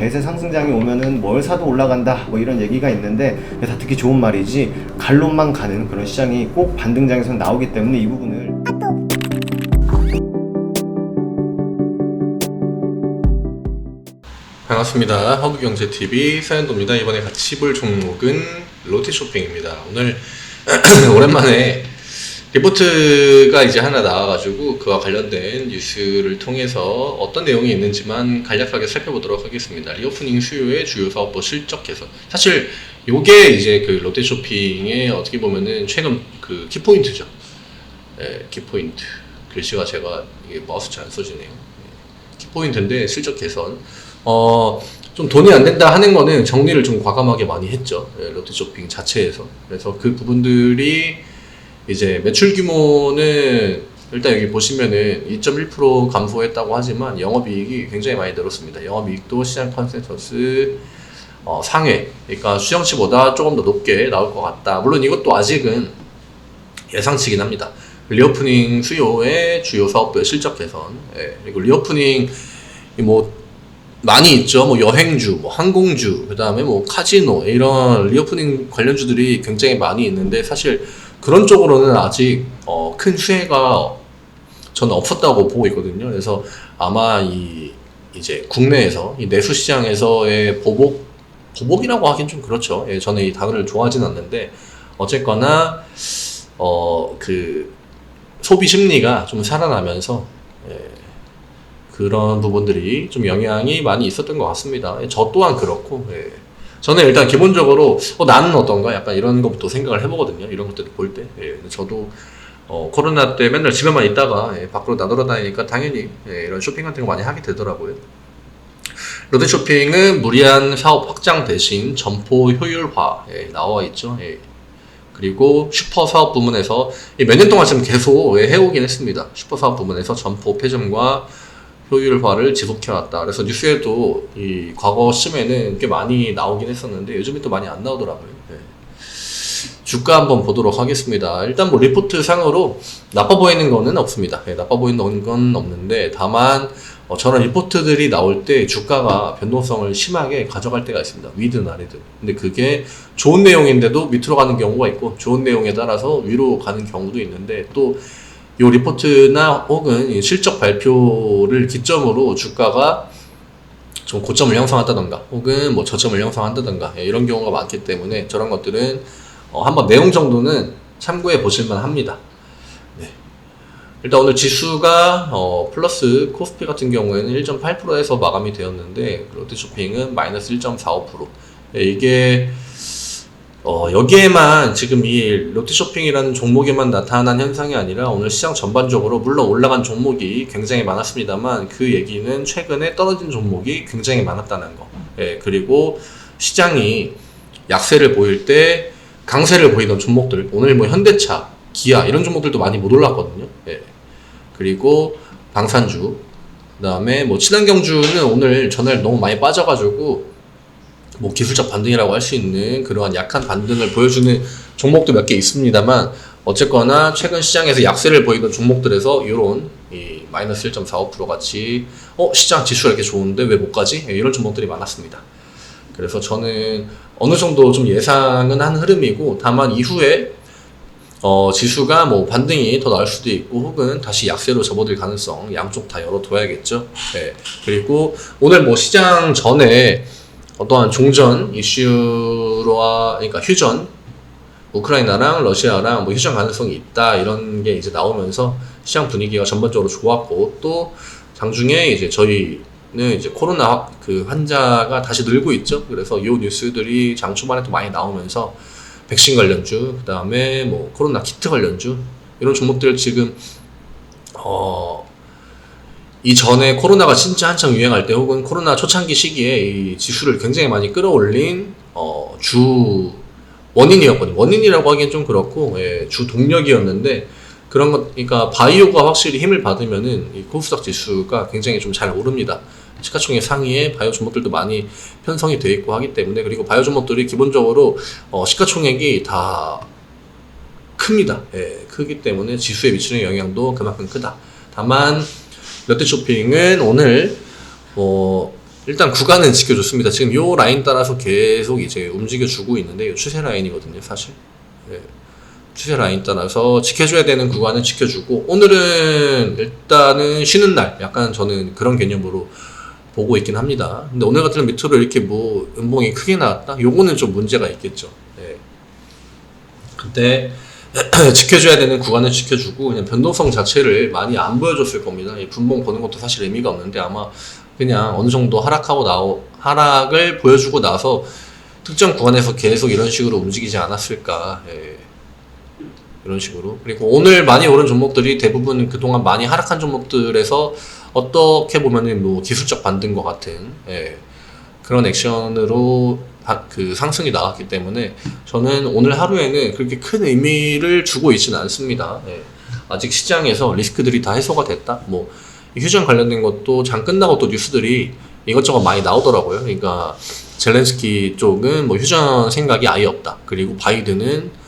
대세 상승장이 오면은 뭘 사도 올라간다 뭐 이런 얘기가 있는데 다 듣기 좋은 말이지 갈론만 가는 그런 시장이 꼭 반등장에서 나오기 때문에 이 부분을 반갑습니다. 허브경제TV 사연도입니다. 이번에 같이 볼 종목은 롯데쇼핑입니다. 오늘 오랜만에 리포트가 이제 하나 나와가지고 그와 관련된 뉴스를 통해서 어떤 내용이 있는지만 간략하게 살펴보도록 하겠습니다. 리오프닝 수요의 주요 사업부 실적 개선. 사실 요게 이제 그 롯데쇼핑의 어떻게 보면은 최근 그 키포인트죠. 네, 키포인트. 글씨가 제가 이게 마우스 잘 안 써지네요. 키포인트인데 실적 개선. 좀 돈이 안 된다 하는 거는 정리를 좀 과감하게 많이 했죠. 롯데쇼핑 자체에서. 그래서 그 부분들이 이제 매출 규모는 일단 여기 보시면은 2.1% 감소했다고 하지만 영업이익이 굉장히 많이 늘었습니다. 영업이익도 시장 컨센서스 상회, 그러니까 수정치보다 조금 더 높게 나올 것 같다. 물론 이것도 아직은 예상치긴 합니다. 리오프닝 수요의 주요 사업부의 실적 개선, 그리고 리오프닝 뭐 많이 있죠. 뭐 여행주, 뭐 항공주, 그 다음에 뭐 카지노 이런 리오프닝 관련주들이 굉장히 많이 있는데 사실 그런 쪽으로는 아직 큰 수혜가 저는 없었다고 보고 있거든요. 그래서 아마 이제 국내에서 이 내수 시장에서의 보복이라고 하긴 좀 그렇죠. 저는 이 단어를 좋아하진 않는데 어쨌거나 그 소비 심리가 좀 살아나면서 그런 부분들이 좀 영향이 많이 있었던 것 같습니다. 저 또한 그렇고, 저는 일단 기본적으로 나는 어떤가 약간 이런 것부터 생각을 해보거든요. 이런 것들을 볼 때. 저도 코로나 때 맨날 집에만 있다가 밖으로 나돌아다니니까 당연히 이런 쇼핑 같은 거 많이 하게 되더라고요. 롯데쇼핑은 무리한 사업 확장 대신 점포 효율화 나와 있죠. 그리고 슈퍼 사업 부문에서 몇 년 동안 지금 계속 해오긴 했습니다. 슈퍼 사업 부문에서 점포 폐점과 효율화를 지속해왔다. 그래서 뉴스에도 이 과거 시점에는 꽤 많이 나오긴 했었는데 요즘에 또 많이 안 나오더라고요. 주가 한번 보도록 하겠습니다. 일단 뭐 리포트 상으로 나빠 보이는 거는 없습니다. 나빠 보이는 건 없는데 다만 저런 리포트들이 나올 때 주가가 변동성을 심하게 가져갈 때가 있습니다. 위든 아래든. 근데 그게 좋은 내용인데도 밑으로 가는 경우가 있고 좋은 내용에 따라서 위로 가는 경우도 있는데 또 이 리포트나 혹은 실적 발표를 기점으로 주가가 좀 고점을 형성한다던가 혹은 뭐 저점을 형성한다던가 이런 경우가 많기 때문에 저런 것들은 한번 내용 정도는 참고해 보실만 합니다. 일단 오늘 지수가 플러스 코스피 같은 경우에는 1.8%에서 마감이 되었는데 롯데쇼핑은 마이너스 1.45%. 이게 여기에만 지금 이 롯데쇼핑이라는 종목에만 나타난 현상이 아니라 오늘 시장 전반적으로 물론 올라간 종목이 굉장히 많았습니다만 그 얘기는 최근에 떨어진 종목이 굉장히 많았다는 거. 그리고 시장이 약세를 보일 때 강세를 보이던 종목들 오늘 뭐 현대차, 기아 이런 종목들도 많이 못 올랐거든요. 그리고 방산주, 그 다음에 뭐 친환경주는 오늘 전날 너무 많이 빠져가지고 뭐 기술적 반등이라고 할 수 있는 그러한 약한 반등을 보여주는 종목도 몇 개 있습니다만 어쨌거나 최근 시장에서 약세를 보이던 종목들에서 이런 이 마이너스 1.45% 같이 시장 지수가 이렇게 좋은데 왜 못 가지? 이런 종목들이 많았습니다. 그래서 저는 어느 정도 좀 예상은 한 흐름이고 다만 이후에 지수가 뭐 반등이 더 나올 수도 있고 혹은 다시 약세로 접어들 가능성 양쪽 다 열어둬야겠죠. 그리고 오늘 뭐 시장 전에 어떠한 종전 이슈와 그러니까 휴전 우크라이나랑 러시아랑 뭐 휴전 가능성이 있다 이런 게 이제 나오면서 시장 분위기가 전반적으로 좋았고 또 장중에 이제 저희는 이제 코로나 그 환자가 다시 늘고 있죠. 그래서 이 뉴스들이 장 초반에 또 많이 나오면서 백신 관련주, 그 다음에 뭐 코로나 키트 관련주 이런 종목들 지금 이전에 코로나가 진짜 한창 유행할 때 혹은 코로나 초창기 시기에 이 지수를 굉장히 많이 끌어올린 주 원인이었거든요. 원인이라고 하기엔 좀 그렇고 주 동력이었는데 그런 것, 그러니까 바이오가 확실히 힘을 받으면은 이 코스닥 지수가 굉장히 좀 잘 오릅니다. 시가총액 상위에 바이오 종목들도 많이 편성이 되어 있고 하기 때문에 그리고 바이오 종목들이 기본적으로 시가총액이 다 큽니다. 크기 때문에 지수에 미치는 영향도 그만큼 크다. 다만 롯데쇼핑은 오늘 일단 구간은 지켜줬습니다. 지금 요 라인 따라서 계속 이제 움직여주고 있는데 요 추세 라인이거든요, 사실. 예. 추세 라인 따라서 지켜줘야 되는 구간은 지켜주고, 오늘은 일단은 쉬는 날, 약간 저는 그런 개념으로 보고 있긴 합니다. 근데 오늘 같은 밑으로 이렇게 뭐 음봉이 크게 나왔다? 요거는 좀 문제가 있겠죠. 예. 근데 지켜줘야 되는 구간은 지켜주고, 그냥 변동성 자체를 많이 안 보여줬을 겁니다. 이 분봉 보는 것도 사실 의미가 없는데, 아마 그냥 어느 정도 하락을 보여주고 나서 특정 구간에서 계속 이런 식으로 움직이지 않았을까. 예. 이런 식으로. 그리고 오늘 많이 오른 종목들이 대부분 그동안 많이 하락한 종목들에서 어떻게 보면은 뭐 기술적 반등과 같은, 예, 그런 액션으로 그 상승이 나왔기 때문에 저는 오늘 하루에는 그렇게 큰 의미를 주고 있지는 않습니다. 예. 아직 시장에서 리스크들이 다 해소가 됐다. 뭐 휴전 관련된 것도 장 끝나고 또 뉴스들이 이것저것 많이 나오더라고요. 그러니까 젤렌스키 쪽은 뭐 휴전 생각이 아예 없다. 그리고 바이든은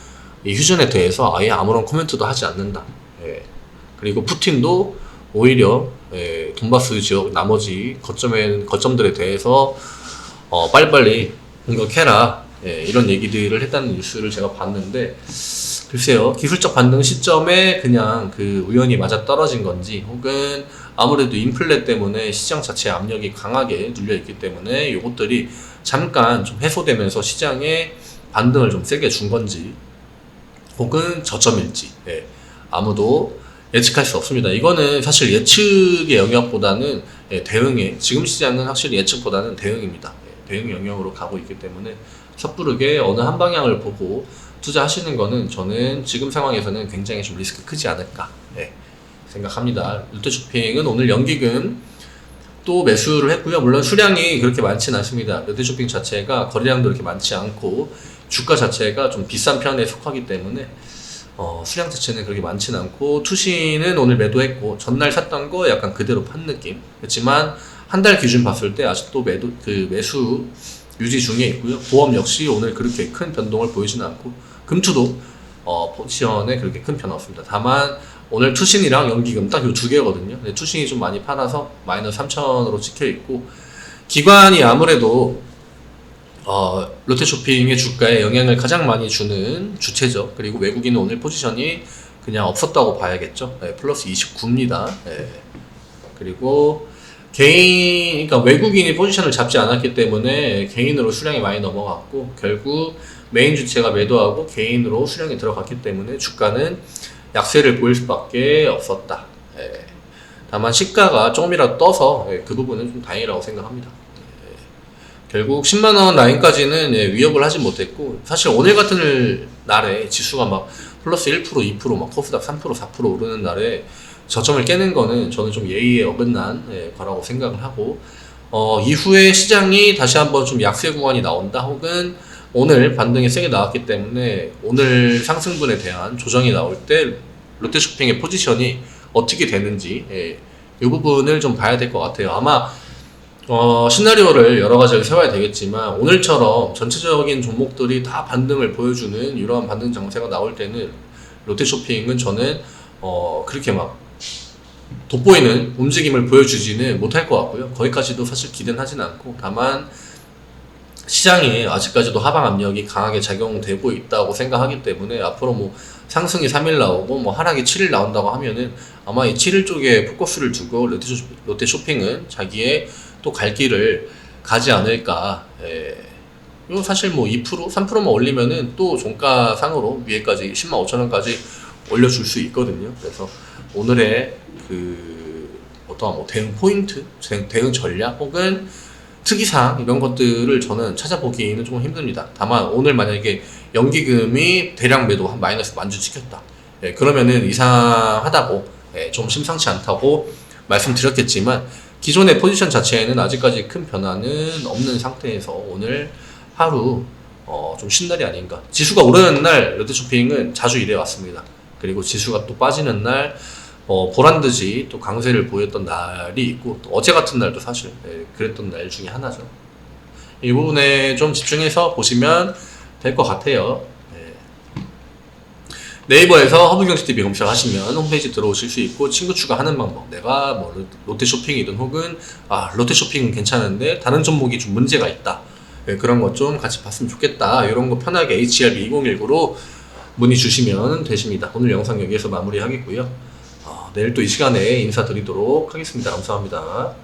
이 휴전에 대해서 아예 아무런 코멘트도 하지 않는다. 예. 그리고 푸틴도 오히려 돈바스 지역 나머지 거점들에 대해서 빨리빨리 공격해라, 이런 얘기들을 했다는 뉴스를 제가 봤는데, 글쎄요, 기술적 반등 시점에 그냥 그 우연히 맞아 떨어진 건지, 혹은 아무래도 인플레 때문에 시장 자체 압력이 강하게 눌려 있기 때문에 이것들이 잠깐 좀 해소되면서 시장에 반등을 좀 세게 준 건지, 혹은 저점일지, 아무도 예측할 수 없습니다. 이거는 사실 예측의 영역보다는 대응에, 지금 시장은 확실히 예측보다는 대응입니다. 대응 영역으로 가고 있기 때문에 섣부르게 어느 한 방향을 보고 투자하시는 거는 저는 지금 상황에서는 굉장히 좀 리스크 크지 않을까 생각합니다. 롯데쇼핑은 오늘 연기금 또 매수를 했고요. 물론 수량이 그렇게 많지는 않습니다. 롯데쇼핑 자체가 거래량도 그렇게 많지 않고 주가 자체가 좀 비싼 편에 속하기 때문에 수량 자체는 그렇게 많지는 않고, 투신은 오늘 매도했고 전날 샀던 거 약간 그대로 판 느낌. 그렇지만 한 달 기준 봤을 때 아직도 매수 유지 중에 있고요. 보험 역시 오늘 그렇게 큰 변동을 보이지는 않고, 금투도 포지션에 그렇게 큰 변화 없습니다. 다만 오늘 투신이랑 연기금 딱 요 두 개거든요. 근데 투신이 좀 많이 팔아서 마이너스 3천으로 찍혀 있고, 기관이 아무래도 롯데쇼핑의 주가에 영향을 가장 많이 주는 주체죠. 그리고 외국인은 오늘 포지션이 그냥 없었다고 봐야겠죠. 플러스 29입니다. 그리고 그러니까 외국인이 포지션을 잡지 않았기 때문에 개인으로 수량이 많이 넘어갔고, 결국 메인 주체가 매도하고 개인으로 수량이 들어갔기 때문에 주가는 약세를 보일 수밖에 없었다. 다만 시가가 조금이라도 떠서 그 부분은 좀 다행이라고 생각합니다. 결국 10만원 라인까지는 위협을 하지 못했고, 사실 오늘 같은 날에 지수가 막 플러스 1%, 2%, 막 코스닥 3%, 4% 오르는 날에 저점을 깨는 거는 저는 좀 예의에 어긋난 거라고 생각을 하고, 이후에 시장이 다시 한번 좀 약세 구간이 나온다, 혹은 오늘 반등이 세게 나왔기 때문에 오늘 상승분에 대한 조정이 나올 때 롯데쇼핑의 포지션이 어떻게 되는지, 이 부분을 좀 봐야 될 것 같아요. 아마 시나리오를 여러 가지를 세워야 되겠지만, 오늘처럼 전체적인 종목들이 다 반등을 보여주는 이러한 반등 장세가 나올 때는 롯데쇼핑은 저는 그렇게 막 돋보이는 움직임을 보여주지는 못할 것 같고요. 거기까지도 사실 기대는 하진 않고, 다만 시장이 아직까지도 하방 압력이 강하게 작용되고 있다고 생각하기 때문에 앞으로 뭐 상승이 3일 나오고 뭐 하락이 7일 나온다고 하면은 아마 이 7일 쪽에 포커스를 두고 롯데쇼핑은 자기의 또 갈 길을 가지 않을까. 이거 사실 뭐 2%, 3%만 올리면은 또 종가상으로 위에까지 10만 5천 원까지 올려줄 수 있거든요. 그래서 오늘의 어떠한 뭐 대응 포인트, 대응 전략, 혹은 특이사항, 이런 것들을 저는 찾아보기는 조금 힘듭니다. 다만 오늘 만약에 연기금이 대량 매도 한 마이너스 만주 찍혔다, 그러면은 이상하다고, 좀 심상치 않다고 말씀드렸겠지만, 기존의 포지션 자체에는 아직까지 큰 변화는 없는 상태에서 오늘 하루 좀 쉰 날이 아닌가. 지수가 오르는 날 롯데쇼핑은 자주 이래 왔습니다. 그리고 지수가 또 빠지는 날 보란듯이 또 강세를 보였던 날이 있고, 또 어제 같은 날도 사실 그랬던 날 중에 하나죠. 이 부분에 좀 집중해서 보시면 될 것 같아요. 네이버에서 허브경제TV 검색하시면 홈페이지 들어오실 수 있고 친구 추가하는 방법, 내가 뭐 롯데쇼핑이든 혹은 롯데쇼핑은 괜찮은데 다른 종목이 좀 문제가 있다, 그런 것 좀 같이 봤으면 좋겠다, 이런 거 편하게 HRB 2019로 문의 주시면 되십니다. 오늘 영상 여기에서 마무리하겠고요. 내일 또 이 시간에 인사드리도록 하겠습니다. 감사합니다.